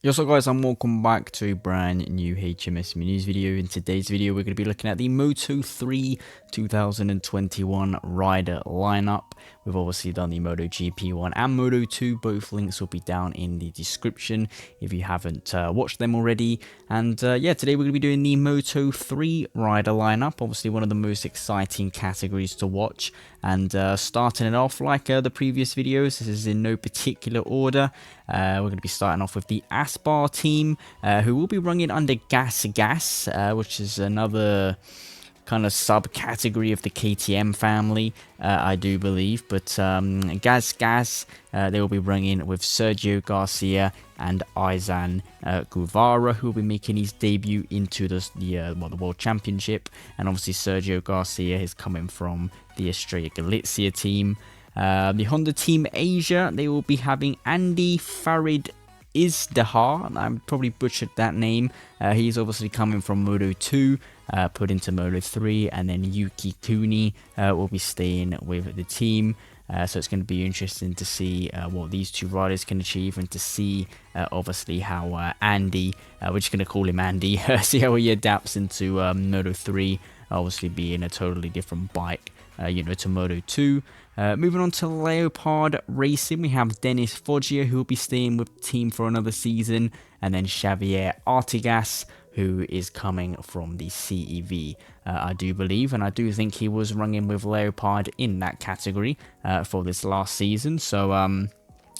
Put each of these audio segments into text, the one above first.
Yo, so guys, and welcome back to a brand new Hijomeatman news video. In today's video, we're going to be looking at the Moto 3 2021 rider lineup. We've obviously done the Moto GP one and Moto 2. Both links will be down in the description if you haven't watched them already. And yeah, today we're going to be doing the Moto 3 rider lineup. Obviously, one of the most exciting categories to watch. And starting it off like the previous videos, this is in no particular order. We're going to be starting off with the Aspar team, who will be running under Gas, which is another kind of subcategory of the KTM family, I do believe. But Gas, they will be running with Sergio Garcia and Izan Guevara, who will be making his debut into the World Championship. And obviously Sergio Garcia is coming from the Estrella Galicia team. The Honda Team Asia, they will be having Andy Farid Izdahar. I probably butchered that name. He's obviously coming from Moto 2, put into Moto 3, and then Yuki Kuni will be staying with the team. So it's going to be interesting to see what these two riders can achieve, and to see obviously how Andy, we're just going to call him Andy, see how he adapts into Moto 3, obviously being a totally different bike, to Moto 2. Moving on to Leopard Racing, we have Dennis Foggia, who will be staying with the team for another season, and then Xavier Artigas, who is coming from the CEV, I do believe, and I do think he was running with Leopard in that category for this last season. So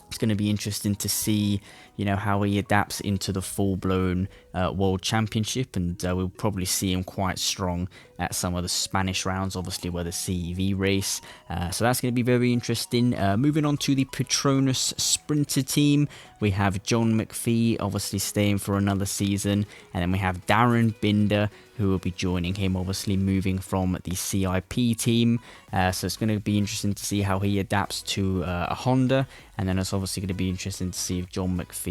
it's going to be interesting to see, how he adapts into the full-blown World Championship, and we'll probably see him quite strong at some of the Spanish rounds, obviously, where the CEV race. So that's going to be very interesting. Moving on to the Patronus Sprinter team, we have John McPhee, obviously staying for another season, and then we have Darren Binder, who will be joining him, obviously moving from the CIP team. So it's going to be interesting to see how he adapts to a Honda, and then it's obviously going to be interesting to see if John McPhee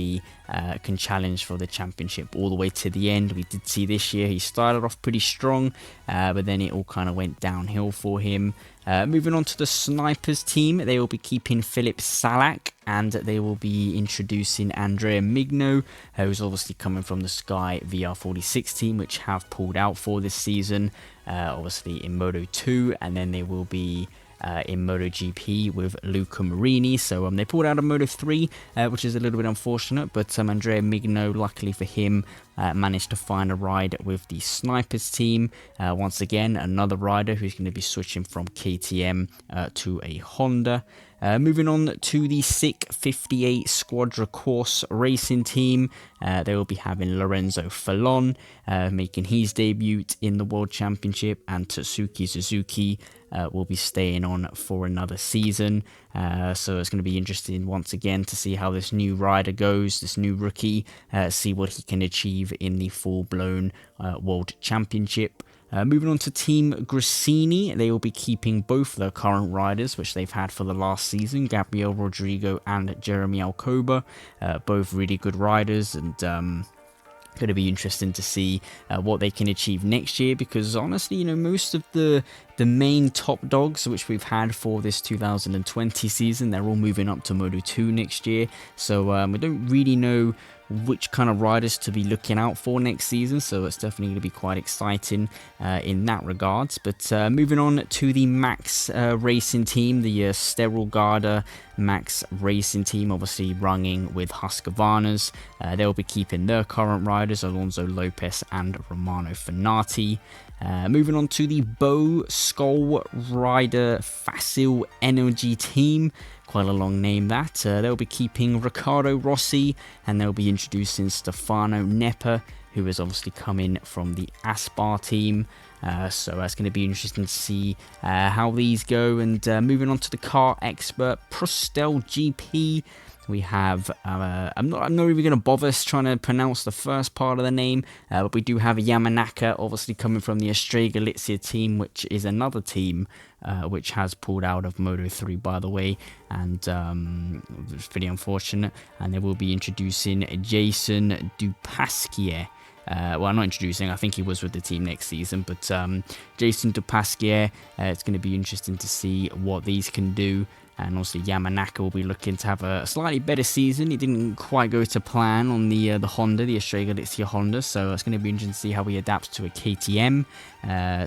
can challenge for the championship all the way to the end. We did see this year he started off pretty strong, but then it all kind of went downhill for him. Moving on to the Snipers team, they will be keeping Philip Salak, and they will be introducing Andrea Migno, who's obviously coming from the Sky VR46 team, which have pulled out for this season, obviously in Moto 2, and then they will be in MotoGP with Luca Marini. So they pulled out of Moto 3, which is a little bit unfortunate, but Andrea Migno, luckily for him, managed to find a ride with the Snipers team. Once again, another rider who's going to be switching from KTM to a Honda. Moving on to the SICK 58 Squadron Course Racing team, they will be having Lorenzo Fallon making his debut in the World Championship, and Tatsuki Suzuki will be staying on for another season. So it's going to be interesting once again to see how this new rider goes, this new rookie, see what he can achieve in the full-blown World Championship. Moving on to Team Grassini, they will be keeping both their current riders, which they've had for the last season, Gabriel Rodrigo and Jeremy Alcoba, both really good riders, and going to be interesting to see what they can achieve next year, because honestly, most of the main top dogs which we've had for this 2020 season, they're all moving up to Moto 2 next year, so we don't really know which kind of riders to be looking out for next season, so it's definitely going to be quite exciting in that regards. But moving on to the Max Racing team, the Sterile Garda Max Racing team, obviously running with Husqvarna's. They'll be keeping their current riders, Alonso Lopez and Romano Fenati. Moving on to the Bow Skull Rider Facile Energy team, quite a long name that. They'll be keeping Riccardo Rossi, and they'll be introducing Stefano Nepper, who is obviously coming from the Aspar team. So that's going to be interesting to see how these go. And moving on to the car expert Prostel GP, we have, I'm not even going to bother trying to pronounce the first part of the name, but we do have Yamanaka, obviously coming from the Estrella Galicia team, which is another team which has pulled out of Moto 3, by the way, and it's pretty unfortunate. And they will be introducing Jason Dupasquier. Well, not introducing, I think he was with the team next season, but Jason Dupasquier, it's going to be interesting to see what these can do. And obviously Yamanaka will be looking to have a slightly better season. It didn't quite go to plan on the Honda, the Australia Galizia Honda, so it's going to be interesting to see how he adapts to a KTM,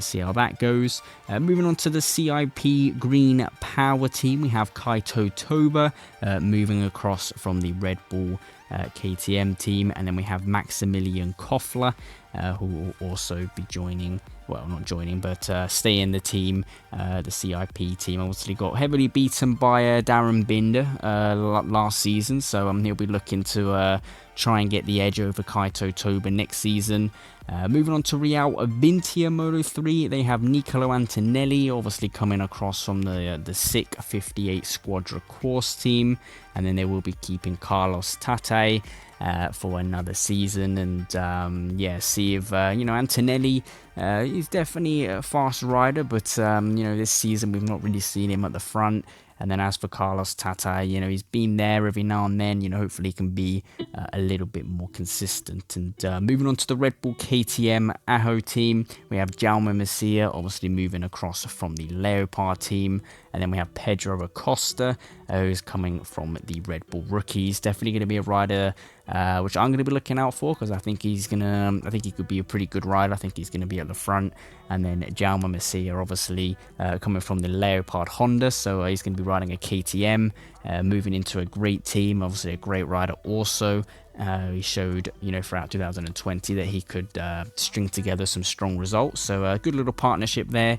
see how that goes. Moving on to the CIP Green Power team, we have Kaito Toba moving across from the Red Bull KTM team, and then we have Maximilian Koffler, who will also be joining, well, not joining, but stay in the team, the CIP team. Obviously got heavily beaten by Darren Binder last season, so he'll be looking to try and get the edge over Kaito Toba next season. Moving on to Real Avintia Moto3, they have Nicolo Antonelli, obviously coming across from the SICK 58 Squadron course team, and then they will be keeping Carlos Tate for another season, and yeah, see if Antonelli is definitely a fast rider, but this season we've not really seen him at the front. And then as for Carlos Tate, he's been there every now and then. Hopefully he can be a little bit more consistent. And moving on to the Red Bull KTM Aho team, we have Jaume Masia, obviously moving across from the Leopard team. And then we have Pedro Acosta, who's coming from the Red Bull Rookies. Definitely going to be a rider which I'm going to be looking out for, because I think he could be a pretty good rider. I think he's going to be at the front. And then Jaume Masia, obviously coming from the Leopard Honda, so he's going to be riding a KTM, moving into a great team, obviously a great rider also. He showed, throughout 2020 that he could string together some strong results. So a good little partnership there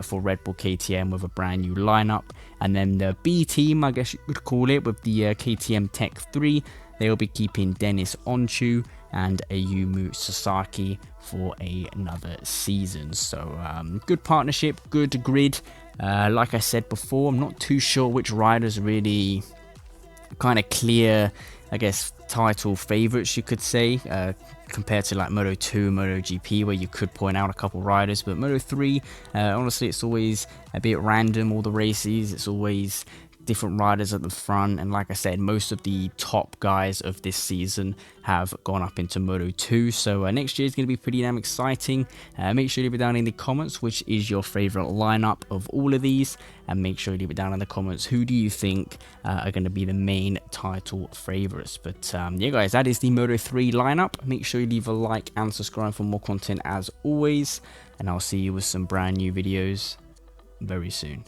for Red Bull KTM with a brand new lineup. And then the B team, I guess you could call it, with the KTM Tech 3. They will be keeping Dennis Onchu and Ayumu Sasaki for another season. So good partnership, good grid. Like I said before, I'm not too sure which riders really kind of clear, I guess, title favorites, you could say, compared to like Moto 2, Moto GP, where you could point out a couple riders. But Moto 3, honestly, it's always a bit random, all the races. It's always different riders at the front, and like I said, most of the top guys of this season have gone up into Moto 2, so next year is going to be pretty damn exciting. Make sure you leave it down in the comments which is your favorite lineup of all of these, and make sure you leave it down in the comments who do you think are going to be the main title favorites. But yeah guys, that is the Moto 3 lineup. Make sure you leave a like and subscribe for more content as always, and I'll see you with some brand new videos very soon.